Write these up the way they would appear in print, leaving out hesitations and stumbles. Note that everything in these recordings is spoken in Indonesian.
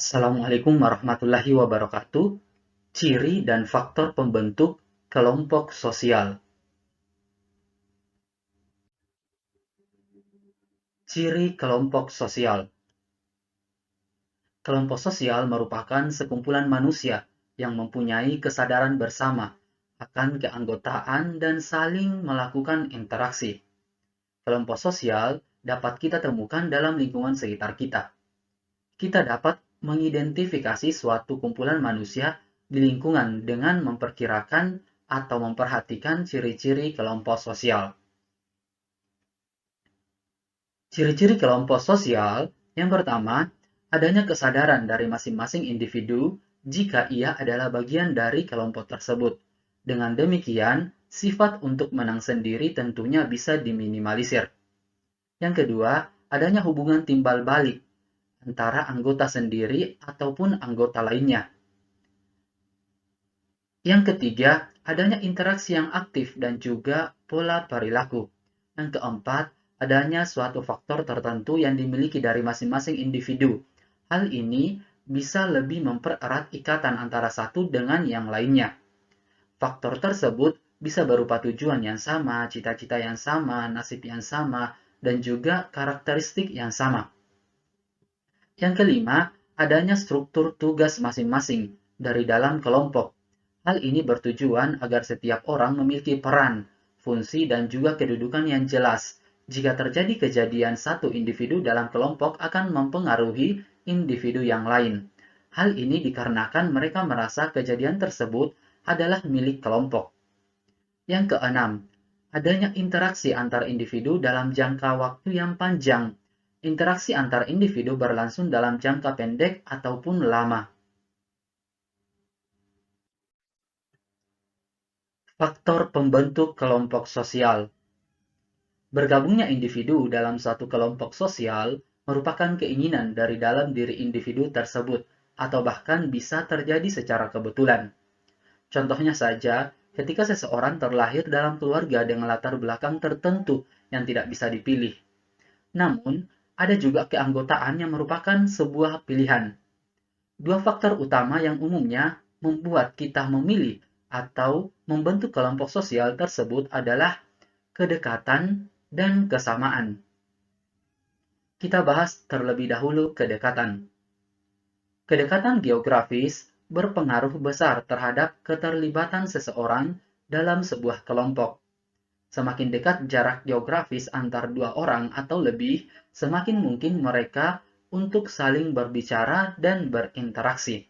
Assalamualaikum warahmatullahi wabarakatuh. Ciri dan faktor pembentuk kelompok sosial. Ciri kelompok sosial. Kelompok sosial merupakan sekumpulan manusia yang mempunyai kesadaran bersama akan keanggotaan dan saling melakukan interaksi. Kelompok sosial dapat kita temukan dalam lingkungan sekitar kita. Kita dapat mengidentifikasi suatu kumpulan manusia di lingkungan dengan memperkirakan atau memperhatikan ciri-ciri kelompok sosial. Ciri-ciri kelompok sosial yang pertama, adanya kesadaran dari masing-masing individu jika ia adalah bagian dari kelompok tersebut. Dengan demikian, sifat untuk menang sendiri tentunya bisa diminimalisir. Yang kedua, adanya hubungan timbal balik antara anggota sendiri ataupun anggota lainnya. Yang ketiga, adanya interaksi yang aktif dan juga pola perilaku. Yang keempat, adanya suatu faktor tertentu yang dimiliki dari masing-masing individu. Hal ini bisa lebih mempererat ikatan antara satu dengan yang lainnya. Faktor tersebut bisa berupa tujuan yang sama, cita-cita yang sama, nasib yang sama, dan juga karakteristik yang sama. Yang kelima, adanya struktur tugas masing-masing dari dalam kelompok. Hal ini bertujuan agar setiap orang memiliki peran, fungsi, dan juga kedudukan yang jelas. Jika terjadi kejadian satu individu dalam kelompok akan mempengaruhi individu yang lain. Hal ini dikarenakan mereka merasa kejadian tersebut adalah milik kelompok. Yang keenam, adanya interaksi antar individu dalam jangka waktu yang panjang. Interaksi antar individu berlangsung dalam jangka pendek ataupun lama. Faktor pembentuk kelompok sosial. Bergabungnya individu dalam suatu kelompok sosial merupakan keinginan dari dalam diri individu tersebut, atau bahkan bisa terjadi secara kebetulan. Contohnya saja, ketika seseorang terlahir dalam keluarga dengan latar belakang tertentu yang tidak bisa dipilih. Namun, ada juga keanggotaan yang merupakan sebuah pilihan. Dua faktor utama yang umumnya membuat kita memilih atau membentuk kelompok sosial tersebut adalah kedekatan dan kesamaan. Kita bahas terlebih dahulu kedekatan. Kedekatan geografis berpengaruh besar terhadap keterlibatan seseorang dalam sebuah kelompok. Semakin dekat jarak geografis antar dua orang atau lebih, semakin mungkin mereka untuk saling berbicara dan berinteraksi.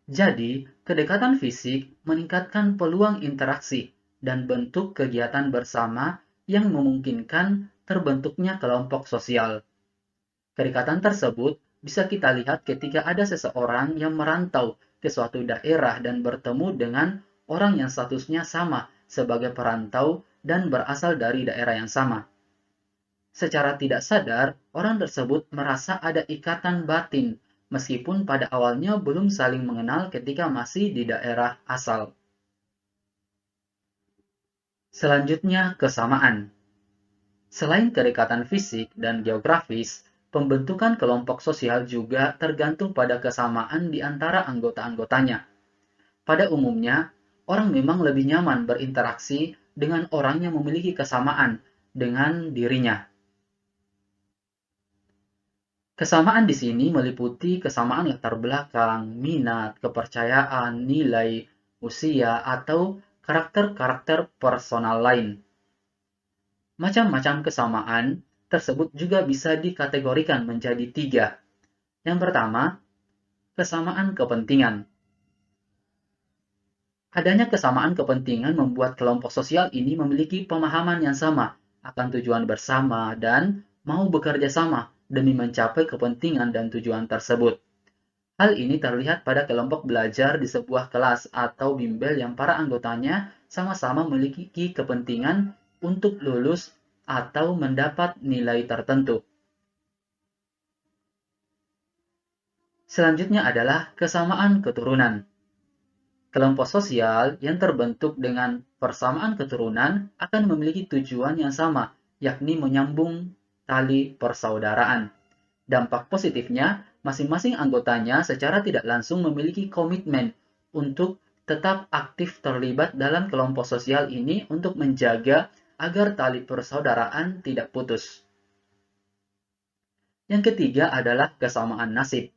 Jadi, kedekatan fisik meningkatkan peluang interaksi dan bentuk kegiatan bersama yang memungkinkan terbentuknya kelompok sosial. Kedekatan tersebut bisa kita lihat ketika ada seseorang yang merantau ke suatu daerah dan bertemu dengan orang yang statusnya sama sebagai perantau dan berasal dari daerah yang sama. Secara tidak sadar, orang tersebut merasa ada ikatan batin, meskipun pada awalnya belum saling mengenal ketika masih di daerah asal. Selanjutnya, kesamaan. Selain kedekatan fisik dan geografis, pembentukan kelompok sosial juga tergantung pada kesamaan di antara anggota-anggotanya. Pada umumnya, orang memang lebih nyaman berinteraksi dengan orang yang memiliki kesamaan dengan dirinya. Kesamaan di sini meliputi kesamaan latar belakang, minat, kepercayaan, nilai, usia, atau karakter-karakter personal lain. Macam-macam kesamaan tersebut juga bisa dikategorikan menjadi 3. Yang pertama, kesamaan kepentingan. Adanya kesamaan kepentingan membuat kelompok sosial ini memiliki pemahaman yang sama akan tujuan bersama dan mau bekerja sama demi mencapai kepentingan dan tujuan tersebut. Hal ini terlihat pada kelompok belajar di sebuah kelas atau bimbel yang para anggotanya sama-sama memiliki kepentingan untuk lulus atau mendapat nilai tertentu. Selanjutnya adalah kesamaan keturunan. Kelompok sosial yang terbentuk dengan persamaan keturunan akan memiliki tujuan yang sama, yakni menyambung tali persaudaraan. Dampak positifnya, masing-masing anggotanya secara tidak langsung memiliki komitmen untuk tetap aktif terlibat dalam kelompok sosial ini untuk menjaga agar tali persaudaraan tidak putus. Yang ketiga adalah kesamaan nasib.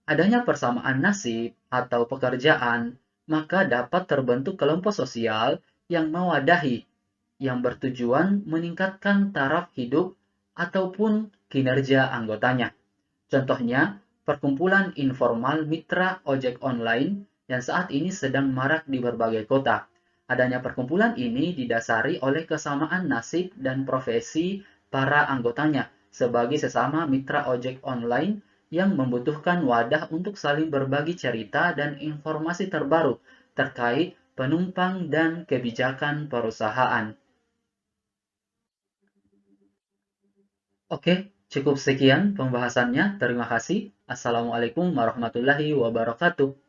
Adanya persamaan nasib atau pekerjaan, maka dapat terbentuk kelompok sosial yang mewadahi, yang bertujuan meningkatkan taraf hidup ataupun kinerja anggotanya. Contohnya, perkumpulan informal mitra ojek online yang saat ini sedang marak di berbagai kota. Adanya perkumpulan ini didasari oleh kesamaan nasib dan profesi para anggotanya sebagai sesama mitra ojek online yang membutuhkan wadah untuk saling berbagi cerita dan informasi terbaru terkait penumpang dan kebijakan perusahaan. Oke, cukup sekian pembahasannya. Terima kasih. Assalamualaikum warahmatullahi wabarakatuh.